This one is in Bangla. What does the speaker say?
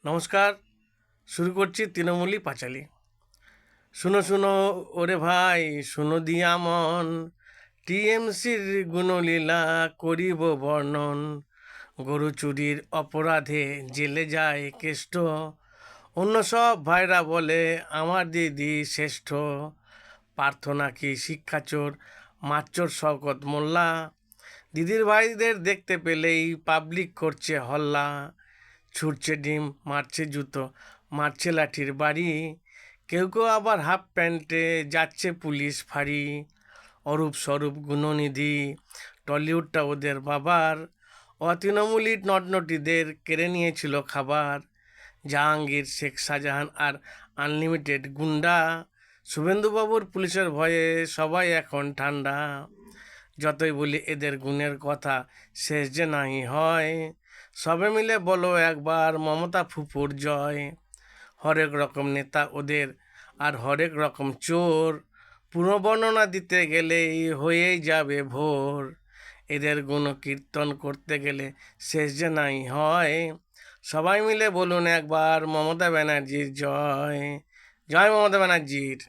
নমস্কার। শুরু করছি তৃণমূলী পাঁচালী। শুনো শুনো ওরে ভাই, শুনো দিয়া মন, টিএমসির গুণলীলা করিব বর্ণন। গরু চুরির অপরাধে জেলে যায় কেষ্ট, অন্য সব ভাইরা বলে আমার দিদি শ্রেষ্ঠ। প্রার্থনা কি শিক্ষাচোর, মাচ্চোর শওকত মোল্লা, দিদির ভাইদের দেখতে পেলেই পাবলিক করছে হল্লা। ছুটছে ডিম, মারছে জুতো, মারছে লাঠির বাড়ি, কেউ কেউ আবার হাফ প্যান্টে যাচ্ছে পুলিশ ফাঁড়ি। অরূপ স্বরূপ গুণনিধি, টলিউডটা ওদের বাবার, অতৃণমূলী নটনটিদের কেড়ে নিয়েছিল খাবার। জাহাঙ্গীর, শেখ শাহজাহান আর আনলিমিটেড গুন্ডা, শুভেন্দুবাবুর পুলিশের ভয়ে সবাই এখন ঠান্ডা। যতই বলি এদের গুণের কথা, শেষ যে নাই হয়, সবে মিলে বলো একবার মমতা ফুপুর জয়। হরেক রকম নেতা ওদের আর হরেক রকম চোর, পুরো বর্ণনা দিতে গেলেই হয়েই যাবে ভোর। এদের গুণ কীর্তন করতে গেলে শেষ যে নাই হয়, সবাই মিলে বলুন একবার মমতা ব্যানার্জির জয়। জয় মমতা ব্যানার্জির।